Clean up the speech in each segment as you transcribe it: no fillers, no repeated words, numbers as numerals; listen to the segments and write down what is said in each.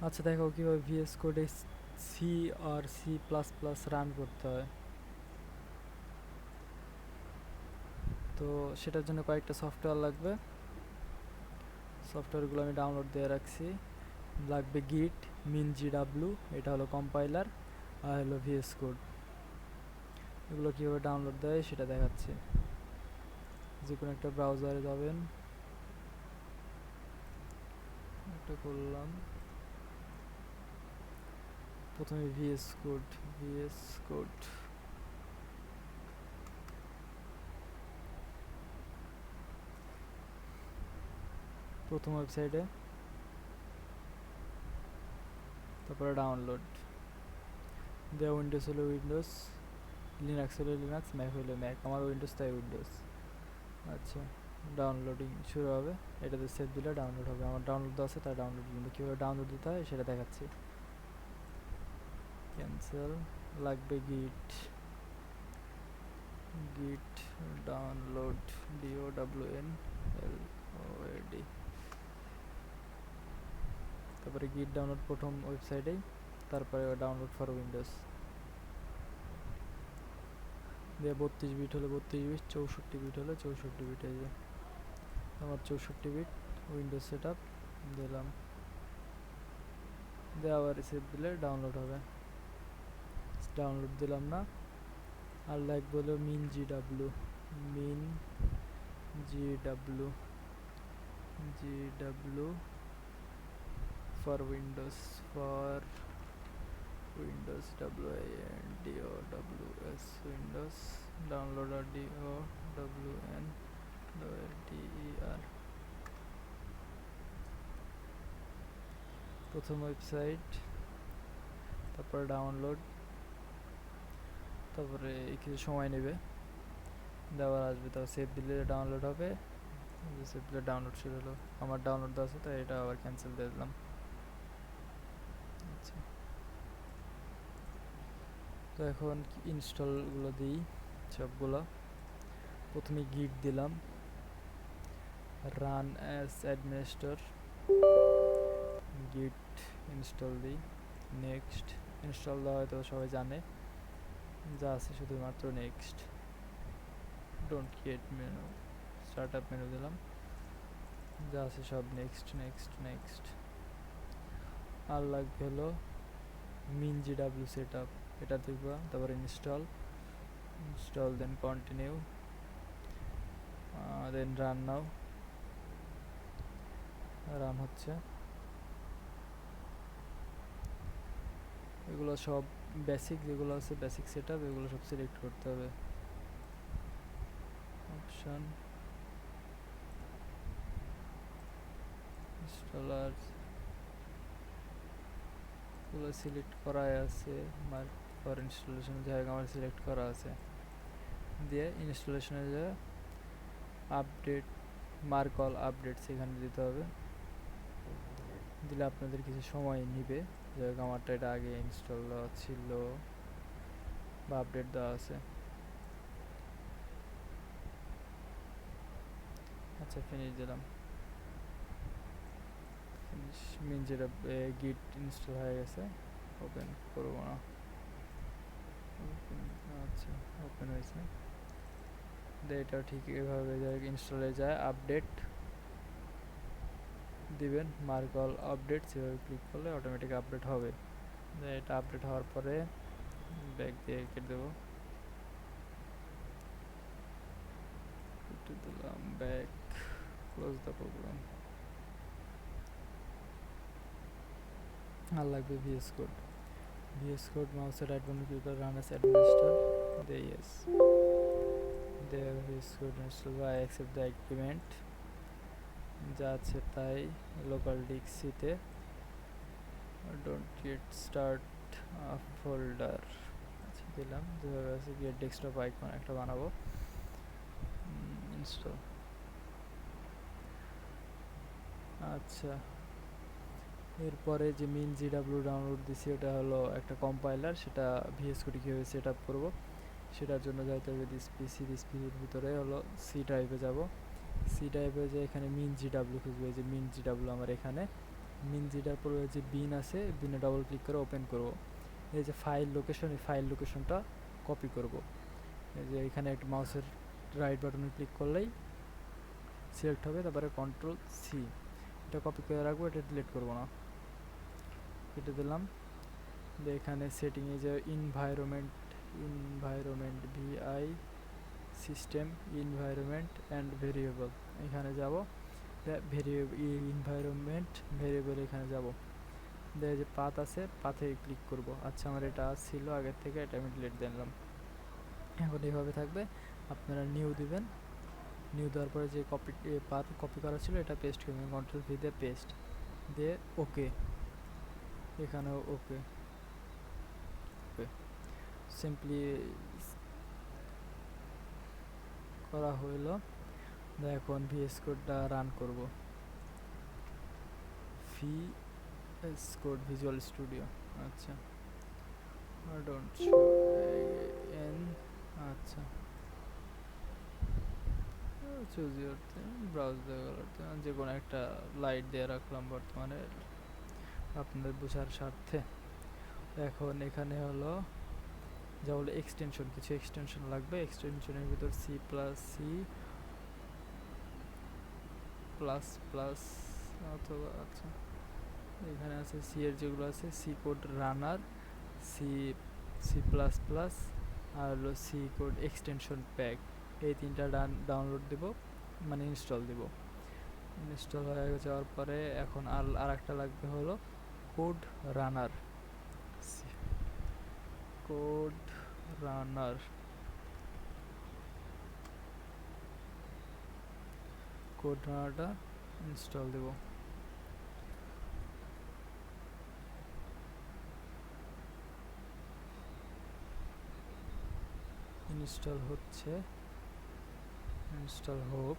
আচ্ছা দেখো কীভাবে ভিএস কোডে সি আর সি প্লাস প্লাস রান করতে হয়। তো সেটার জন্য কয়েকটা সফটওয়্যার লাগবে, সফটওয়্যারগুলো আমি ডাউনলোড দিয়ে রাখছি। লাগবে গিট, মিন-জি-ডাব্লু, এটা হলো কম্পাইলার, আর হলো ভিএস কোড। এগুলো কীভাবে ডাউনলোড দেয় সেটা দেখাচ্ছি। যে কোনো একটা ব্রাউজারে যাবেন, এটা করলাম। প্রথমে ভিএস কোড, ভিএস কোড প্রথম ওয়েবসাইটে, তারপরে ডাউনলোড দেওয়া। উইন্ডোজ হলো উইন্ডোজ, লিনাক্স হলো লিনাক্স, ম্যাক হলো ম্যাক। আমার উইন্ডোজ তাই উইন্ডোজ। আচ্ছা, ডাউনলোডিং শুরু হবে, এটাতে সেভ দিলে ডাউনলোড হবে। আমার ডাউনলোড আছে তাই ডাউনলোড দিলাম। কীভাবে ডাউনলোড দিতে হয় সেটা দেখাচ্ছি। ক্যান্সেল, লাগবে গিট, গিট ডাউনলোড, DOWNLOAD। তারপরে গিট ডাউনলোড প্রথম ওয়েবসাইটেই, তারপরে ডাউনলোড ফর উইন্ডোজ দিয়ে 32 বিট হলে 32 বিট, 64 বিট হলে 64 বিট। এই যে আমার 64 বিট উইন্ডোজ সেট আপ দিলাম, দিয়ে আবার রিসেট দিলে ডাউনলোড হবে। ডাউনলোড দিলাম না, আর লাগবে হলো মিন-জি-ডাব্লু, মিন-জি-ডাব্লু, জি-ডাব্লু for Windows, for Windows, WINDOWS, Windows downloader, DOWNLOADER। প্রথম ওয়েবসাইট, তারপরে ডাউনলোড, তারপরে কিছু সময় নেবে, দেওয়ার আসবে, তারপর সেভ দিলে ডাউনলোড হবে। সেভ দিলে ডাউনলোড শুরু হলো। আমার ডাউনলোড দেওয়া আছে তাই এটা আবার ক্যান্সেল দিয়ে দিলাম। আচ্ছা, তো এখন ইনস্টলগুলো দিই সবগুলো। প্রথমে গিট দিলাম, রান অ্যাজ অ্যাডমিনিস্ট্রেটর, গিট ইনস্টল দিই, নেক্সট। ইনস্টল দেওয়া হয়তো সবাই জানে, যা আছে শুধুমাত্র next. Don't create menu, start up menu দিলাম, যা আছে সব নেক্সট নেক্সট নেক্সট। আর লাগবে হলো মিন-জি-ডাব্লু সেট আপ, এটা দেখবা। তারপরে ইনস্টল, ইনস্টল দেন কন্টিনিউ, দেন রান নাও, রান হচ্ছে। এগুলো সব বেসিক, যেগুলো আছে বেসিক সেট আপ, এগুলো সব সিলেক্ট করতে হবে। অপশন, ইনস্টলার, এগুলো সিলেক্ট করাই আছে। মার্ক ফর ইনস্টলেশন জায়গা আমার সিলেক্ট করা আছে, দিয়ে ইনস্টলেশনে যে আপডেট, মার্ক অল আপডেট সেখানে দিতে হবে। দিলে আপনাদের কিছু সময় নিবে, যাই হোক আমারটা এটা আগে ইনস্টল দেওয়া ছিল বা আপডেট দেওয়া আছে। আচ্ছা, ফিনিশ দিলাম। ফিনিশ মিন যেটা গিট ইনস্টল হয়ে গেছে, ওপেন করবো না। আচ্ছা, ওপেন হয়েছে। এটাও ঠিক এভাবে ইনস্টলে যায়, আপডেট দিবেন, মার্ক অল আপডেট সেভাবে ক্লিক করলে অটোমেটিক আপডেট হবে। এটা আপডেট হওয়ার পরে ব্যাক দিয়ে কেটে দেবো, কেটে দিলাম ব্যাক, ক্লোজ দ্য প্রোগ্রাম। আর লাগবে ভিএস কোড, ভিএস কোড মাউসের রাইট বাটন ক্লিক করে রান অ্যাজ অ্যাডমিনিস্ট্রেটর, দে ইয়েস, দে ভিএস কোড ইনস্টল বা আই অ্যাকসেপ্ট দ্য এগ্রিমেন্ট, যা আছে তাই। লোকাল ডিস্ক সিতে ডোন্ট গেট স্টার্ট ফোল্ডার, আচ্ছা দিলাম। যেভাবে আছে গেট ডেস্কটপ আইকন একটা বানাবো, ইনস্টল। আচ্ছা, এরপরে যে মিন-জি-ডাব্লু ডাউনলোড দিছি ওটা হলো একটা কম্পাইলার, সেটা ভিএস কোডে কীভাবে সেট আপ করবো সেটার জন্য যাইতে হবে দিস পিসির ভিতরে হলো সি ড্রাইভে যাব। সি ড্রাইভে যে এখানে মিন-জি-ডাব্লু খুঁজবে, যে মিন-জি-ডাব্লু আমার এখানে মিনজিটার পরে যে বিন আছে, বিনে ডবল ক্লিক করে ওপেন করব। এই যে ফাইল লোকেশন, এই ফাইল লোকেশনটা কপি করব। এই যে এখানে একটা মাউসের রাইট বাটনে ক্লিক করলেই সিলেক্ট হবে, তারপরে কন্ট্রোল সি, এটা কপি করে রাখবো, এটা ডিলিট করব না, কেটে দিলাম। এখানে সেটিংয়ে যে ইনভায়রনমেন্ট ভিআই সিস্টেম ইনভায়রনমেন্ট অ্যান্ড ভেরিয়েবল, এখানে যাব। ইনভায়রনমেন্ট ভেরিয়েবল এখানে যাব, দেখে যে পাথ আছে, পাথে ক্লিক করব। আচ্ছা আমার এটা ছিল আগের থেকে, এটা আমি ডিলিট দিলাম। এখন এইভাবে থাকবে, আপনারা নিউ দিবেন। নিউ দেওয়ার পরে যে পাথ কপি করা ছিল এটা পেস্ট করবেন, কন্ট্রোল ভি দিয়ে পেস্ট দিয়ে ওকে, এখানেও ওকে। সিম্পলি করা হইল। এখন ভিএস কোডটা রান করব। ভিএস কোড ভিজুয়াল স্টুডিও, আচ্ছা ডোন্ট শো এন, আচ্ছা চুজ ইউর ব্রাউজ যে কোনো একটা লাইট দিয়ে রাখলাম বর্তমানে আপনাদের বোঝার স্বার্থে। এখন এখানে হলো যা হলো এক্সটেনশন, কিছু এক্সটেনশন লাগবে। এক্সটেনশনের ভিতর সি প্লাস প্লাস অথবা, আচ্ছা এখানে আছে সি এর যেগুলো আছে, সি কোড রানার, সি সি প্লাস প্লাস, আর হলো সি কোড এক্সটেনশন প্যাক, এই তিনটা ডাউনলোড দেব, মানে ইনস্টল দেব। ইনস্টল হয়ে যাওয়ার পরে এখন আর একটা লাগবে হলো কোড রানার, কোড রানার, কোড রানারটা ইনস্টল দেব। ইনস্টল হচ্ছে, ইনস্টল হোক।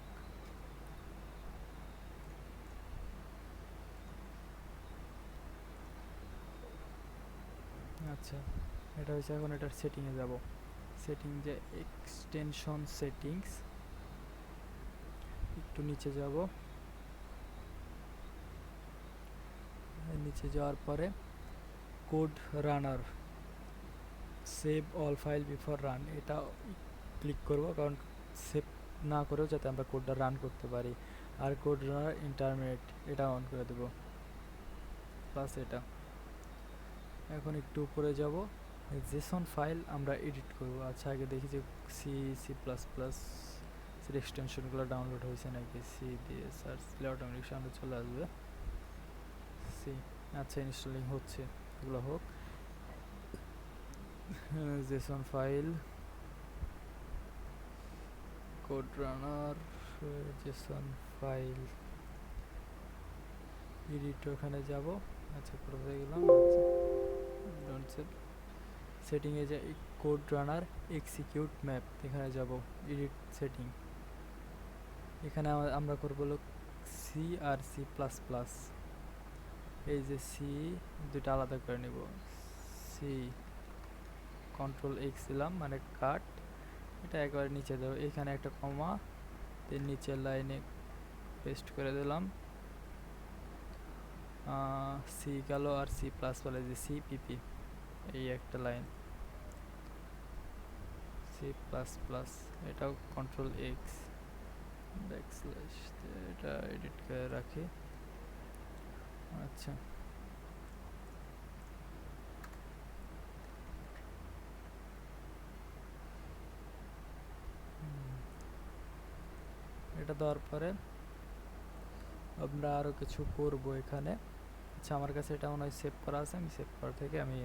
আচ্ছা এটা হচ্ছে, এখন এটার সেটিংয়ে যাব। সেটিং যে এক্সটেনশন সেটিংস, একটু নিচে যাব। নিচে যাওয়ার পরে code runner, save all file before run, এটা ক্লিক করব, কারণ সেভ না করেও যাতে আমরা কোডটা রান করতে পারি। আর কোড রানার ইন্টারমিডিয়েট, এটা অন করে দেব, প্লাস এটা। এখন একটু উপরে যাব, জেসন ফাইল আমরা এডিট করব। আচ্ছা আগে দেখি যে সি সি প্লাস প্লাস এক্সটেনশনগুলো ডাউনলোড হয়েছে নাকি। সি দিয়ে সার্চ দিলে অটোমেটিক সামনে চলে আসবে সি। আচ্ছা ইনস্টলিং হচ্ছে, এগুলো হোক। জেসন ফাইল, কোড রানার, জেসন ফাইল এডিট, ওখানে যাব। আচ্ছা কোথায় গেলাম, ডোন্ট সেভ। সেটিংয়ে যে কোড রানার এক্সিকিউট ম্যাপ, এখানে যাব, এডিট সেটিং। এখানে আমরা করবো সি আর সি প্লাস প্লাস, এই যে সি দুটো আলাদা করে নেব। সি কন্ট্রোল এক্স দিলাম, মানে কাট, এটা একবারে নিচে দেবো। এখানে একটা কমা, এর নিচের লাইনে পেস্ট করে দিলাম। সি গেল, আর সি প্লাস বলে যে সি পিপি, এই একটা লাইন সি প্লাস প্লাস, এটাও কন্ট্রোল এক্স ব্যাকস্ল্যাশ, এটা এডিট করে রাখি। আচ্ছা এটা দেওয়ার পরে আমরা আরও কিছু করব এখানে। আচ্ছা আমার কাছে এটা মনে হয় সেভ করা আছে, আমি সেভ করা থেকে আমি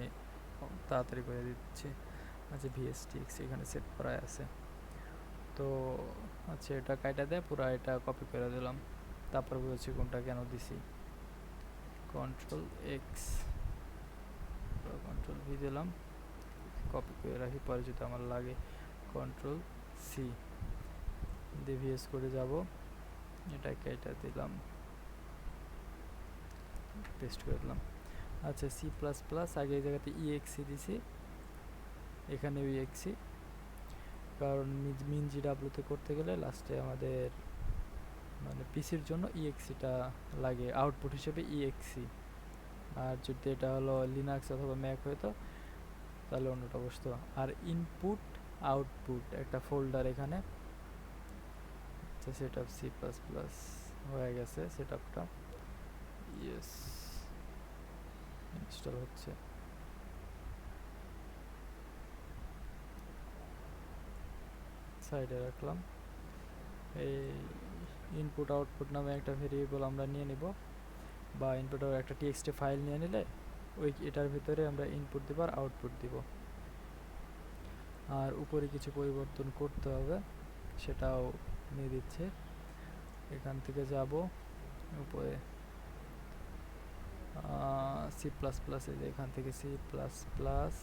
তাড়াতাড়ি করে দিচ্ছি। আচ্ছা ভিএসটিএক্স এখানে সেভ করা আছে তো। আচ্ছা এটা কাইটা দেয় পুরো, এটা কপি করে দিলাম, তারপর বুঝেছি কোনটা কেন দিছি। কন্ট্রোল এক্স, কন্ট্রোল ভি দিলাম, কপি করে রাখি, পরে যদি আমার লাগে কন্ট্রোল সি দিয়ে ভিএস করে যাব, এটা কেটে দিলাম, পেস্ট করে দিলাম। আচ্ছা সি প্লাস প্লাস, আগে এই জায়গাতে ইএক্সি দিছি, এখানে ইএক্সি, কারণ মিন জিডাব্লিউতে করতে গেলে লাস্টে আমাদের মানে পিসির জন্য ইএক্সিটা লাগে আউটপুট হিসেবে ইএক্সি। আর যদি এটা হলো লিনাক্স অথবা ম্যাক হইতো তাহলে অন্যটা বসতো। আর ইনপুট আউটপুট একটা ফোল্ডার এখানে set up C plus plus হয়ে গেছে সেট আপটা। ইয়েস, ইনস্টল হচ্ছে। সাইডে রাখলাম। এই ইনপুট আউটপুট নামে একটা ভেরিয়েবল আমরা নিয়ে নিব, বা ইনপুট একটা টিএক্সটি ফাইল নিয়ে নিলে ওই এটার ভিতরে আমরা ইনপুট দিব আর আউটপুট দিব। আর উপরে কিছু পরিবর্তন করতে হবে, সেটাও নিয়ে দিচ্ছে। এখান থেকে যাব উপরে সি প্লাস প্লাস, এই যে এখান থেকে সি প্লাস প্লাস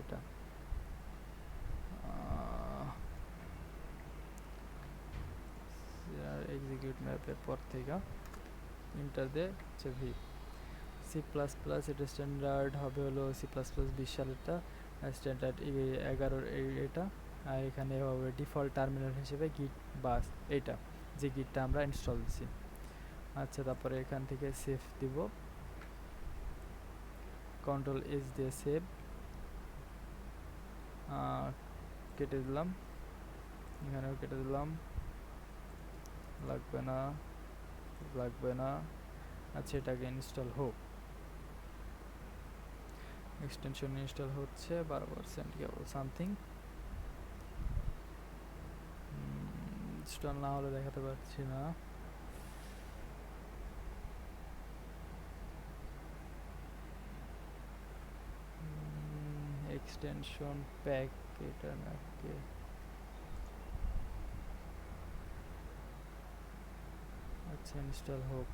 এটা এক্সিকিউট ম্যাপের পর থেকে ইন্টার দিয়ে হচ্ছে ভি। সি প্লাস প্লাস এটা স্ট্যান্ডার্ড হবে হলো সি প্লাস প্লাস 20 সালেরটা, স্ট্যান্ডার্ড 11 এটা। আর এখানে হবে ডিফল্ট টার্মিনাল হিসেবে গিট বাস, এইটা যে গিটটা আমরা ইনস্টল দিছি। আচ্ছা, তারপরে এখান থেকে সেভ দিব, কন্ট্রোল এস দিয়ে সেভ কেটে দিলাম, এখানেও কেটে দিলাম, লাগবে না লাগবে না। আচ্ছা, এটাকে ইনস্টল হোক। এক্সটেনশন ইনস্টল হচ্ছে 12% কেবল সামথিং ইনস্টল না হলে দেখাতে পারছি না। এক্সটেনশন প্যাক এটা নাকি, আচ্ছা ইনস্টল হোক।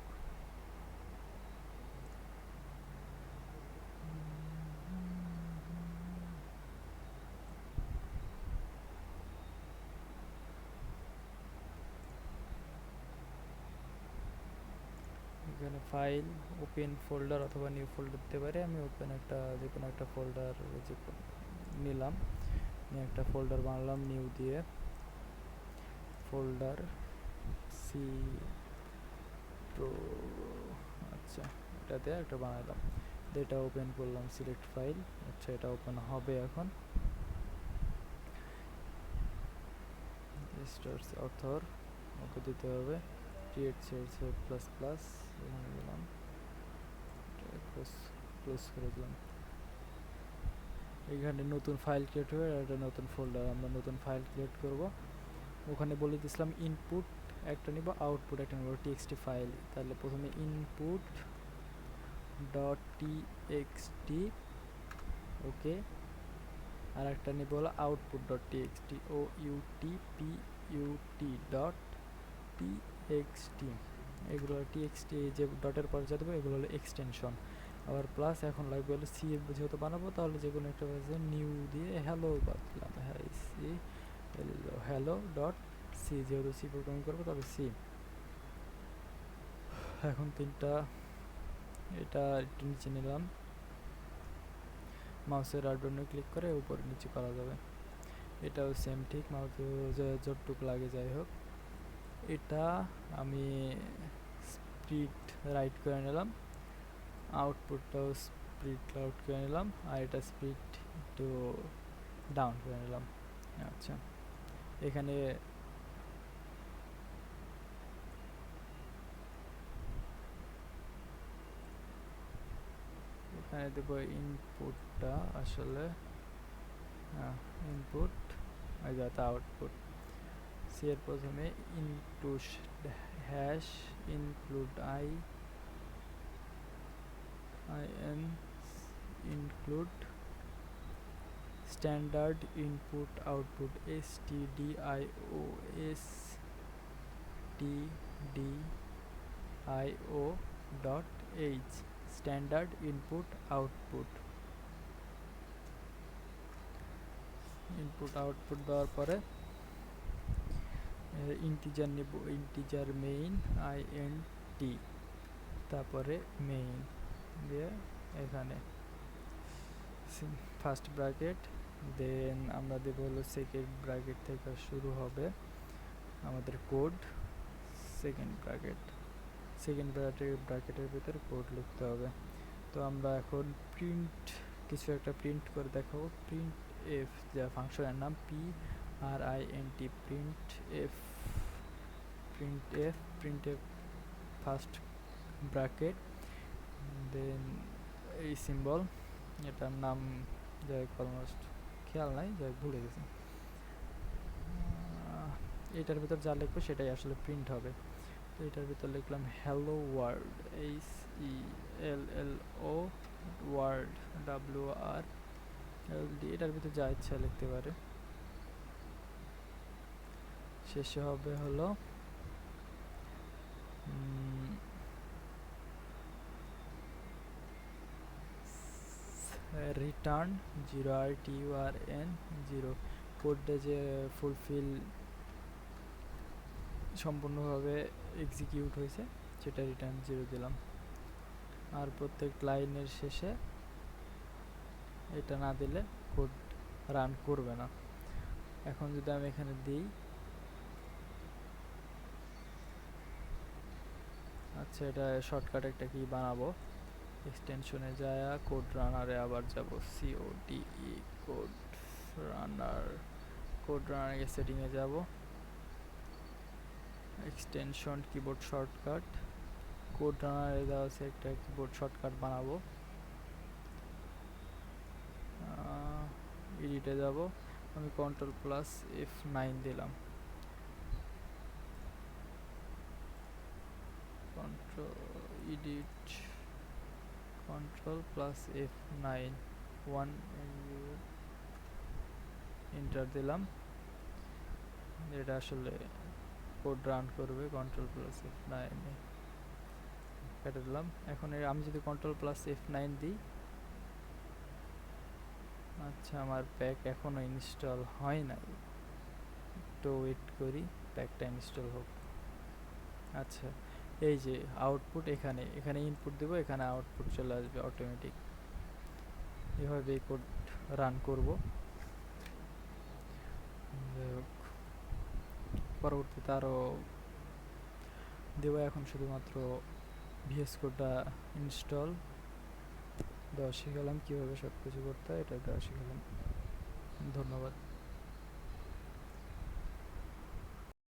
এখানে ফাইল ওপেন ফোল্ডার অথবা নিউ ফোল্ডার দিতে পারে। আমি ওপেন একটা যে কোনো একটা ফোল্ডার নিলাম, নিয়ে একটা ফোল্ডার বানালাম নিউ দিয়ে, ফোল্ডার সি প্রো, আচ্ছা এটাতে একটা বানালাম, এটা ওপেন করলাম, সিলেক্ট ফাইল। আচ্ছা, এটা ওপেন হবে এখন। স্টার্স অথর ওকে দিতে হবে, ক্রিয়েট সেট প্লাস প্লাস এখানে দিলাম, ক্লোজ করে দিলাম। এখানে নতুন ফাইল ক্রিয়েট হবে, একটা নতুন ফোল্ডার আমরা নতুন ফাইল ক্রিয়েট করব। ওখানে বলে দিয়েছিলাম ইনপুট একটা নিব, আউটপুট একটা নিব, টিএক্সটি ফাইল। তাহলে প্রথমে ইনপুট ডট টিএক্সটি, ওকে। আর একটা নিব হলো আউটপুট ডট টিএক্সটি, ও ইউটিপিইউটি ডট টিএক্সটি। এগুলো টিএক্সটি যে ডটের পর যা দেবো এগুলো হলো এক্সটেনশন। আবার প্লাস এখন লাগবে হলো সি, যেহেতু বানাবো তাহলে যে কোনো একটা নিউ দিয়ে হ্যালো বাতলাম, হ্যালো ডট সি, যেহেতু সি প্রোগ্রামিং করবো তবে সি। এখন তিনটা এটা একটু নিচে নিলাম, মাউসের রাইট বাটনে ক্লিক করে উপরে নিচে করা যাবে। এটাও সেম ঠিক, মাউসে যতটুকু লাগে যাই হোক। এটা আমি স্প্লিট রাইট করে নিলাম, আউটপুটটাও স্প্লিট আউট করে নিলাম, আর এটা স্প্লিট একটু ডাউন করে নিলাম। আচ্ছা, এখানে এখানে দেব ইনপুটটা, আসলে ইনপুট আর যাতে আউটপুট। সি এর প্রথমে include hash include in include standard input output stdio dot H, standard input output. Input output দেওয়ার পরে ইন্টিজার নেব, ইন্টিজার মেইন আইএনটি, তারপরে মেইন দিয়ে এখানে ফার্স্ট ব্র্যাকেট, দেন আমরা দেব হলো সেকেন্ড ব্র্যাকেট থেকে শুরু হবে আমাদের কোড, সেকেন্ড ব্র্যাকেটের ভিতর কোড লিখতে হবে। তো আমরা এখন কিছু একটা প্রিন্ট করে দেখাবো। প্রিন্ট এফ, যা ফাংশনের নাম PRINT, print f first bracket, then এই সিম্বল, এটার নাম যাই অলমোস্ট খেয়াল নাই, যাই ভুলে গেছি। এটার ভিতর যা লিখবো সেটাই আসলে প্রিন্ট হবে। তো এটার ভিতর লিখলাম hello world, HELLO world, WRLD। এটার ভিতর যা ইচ্ছা লিখতে পারে। শেষে হবে হলো রিটার্ন 0, কোডটা যে ফুলফিল সম্পূর্ণভাবে এক্সিকিউট হয়েছে সেটা রিটার্ন 0 দিলাম। আর প্রত্যেক লাইনের শেষে এটা না দিলে কোড রান করবে না। এখন যদি আমি এখানে দিই, আচ্ছা এটা শর্টকাট একটা কি বানাবো, এক্সটেনশনে যায় কোড রানারে আবার যাব, CODE কোড রানার সেটিংয়ে যাব, এক্সটেনশন কিবোর্ড শর্টকাট, কোড রানারে দেওয়া আছে একটা কিবোর্ড শর্টকাট বানাবো। এডিটে যাব, আমি Ctrl+F9 দিলাম, এডিট Ctrl+F9 এন্টার দিলাম। এটা আসলে কোড রান করবে, Ctrl+F9 কেটে দিলাম। এখন আমি যদি Ctrl+F9 দিই, আচ্ছা আমার প্যাক এখনো ইনস্টল হয় নাই, একটু ওয়েট করি, প্যাকটা ইনস্টল হোক। আচ্ছা এই যে আউটপুট, এখানে ইনপুট দেব, এখানে আউটপুট চলে আসবে অটোমেটিক। এভাবে কোড রান করব। পরবর্তীতে আরও দেব, এখন শুধুমাত্র VS কোডটা ইনস্টল দেওয়া শিখালাম, কীভাবে সব কিছু করতে হয় এটা দেওয়া শিখালাম। ধন্যবাদ।